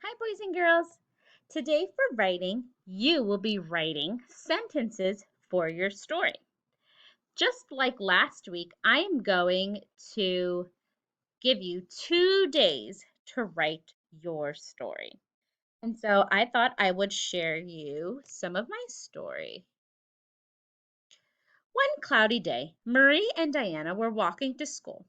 Hi, boys and girls. Today for writing, you will be writing sentences for your story. Just like last week, I am going to give you 2 days to write your story. And so I thought I would share you some of my story. One cloudy day, Marie and Diana were walking to school.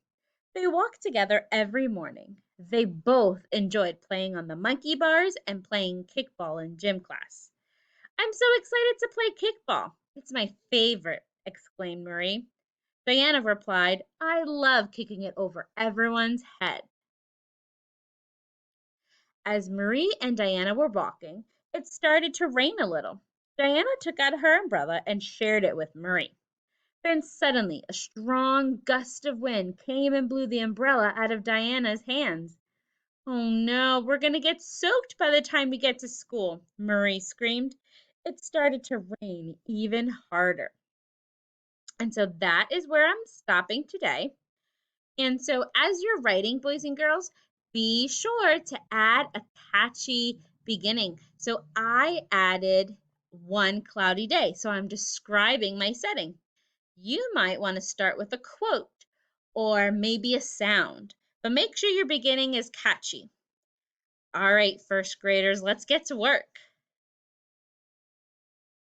They walked together every morning. They both enjoyed playing on the monkey bars and playing kickball in gym class. I'm so excited to play kickball. It's my favorite, exclaimed Marie. Diana replied, I love kicking it over everyone's head. As Marie and Diana were walking, it started to rain a little. Diana took out her umbrella and shared it with Marie. Then suddenly a strong gust of wind came and blew the umbrella out of Diana's hands. Oh no, we're going to get soaked by the time we get to school, Marie screamed. It started to rain even harder. And so that is where I'm stopping today. And so as you're writing, boys and girls, be sure to add a catchy beginning. So I added one cloudy day. So I'm describing my setting. You might want to start with a quote or maybe a sound, but make sure your beginning is catchy. All right, first graders, let's get to work.